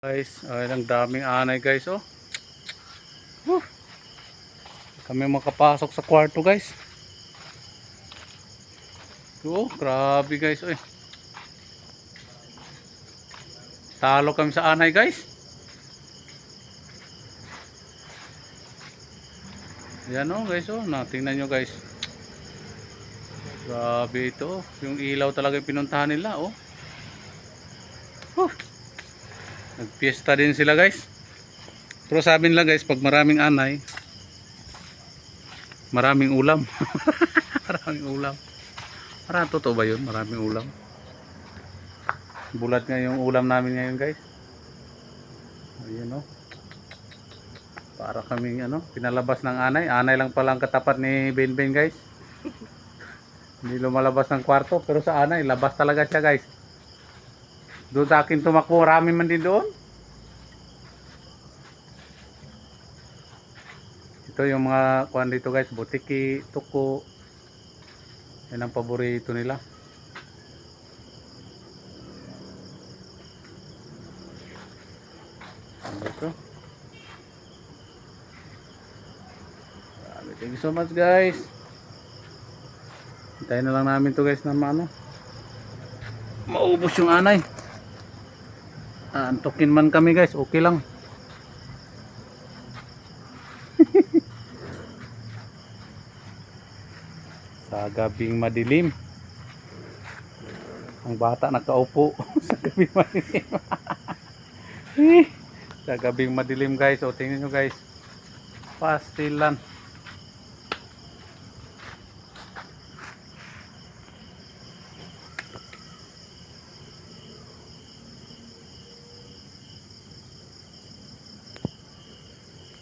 Guys, ang daming anay guys, oh. Whew. Kami makapasok sa kwarto guys. Oh, grabe guys, oh. Talo kami sa anay guys. Yan oh guys, oh. Tingnan nyo guys. Grabe ito, oh. Yung ilaw talaga yung pinuntahan nila, oh. Whew. Nagpiesta din sila guys. Pero sabi nila guys, pag maraming anay, maraming ulam. Maraming ulam. Parang totoo ba yun? Maraming ulam. Bulat nga yung ulam namin ngayon guys. Ayun oh. Para kaming pinalabas ng anay. Anay lang pala ang katapat ni Benben guys. Hindi lumalabas ng kwarto. Pero sa anay, labas talaga siya guys. Doon sa akin tumakbo, rami man din doon. Ito yung mga kuhan dito guys, butiki, tuko. Yan ang paborito nila. Ito. Thank you so much guys. Hintayin na lang namin to guys na maubos yung anay. Antukin man kami guys, okay lang. Sa gabing madilim, ang bata nakaupo sa gabing madilim. Sa gabing madilim guys, o tingnan nyo guys, pastilan.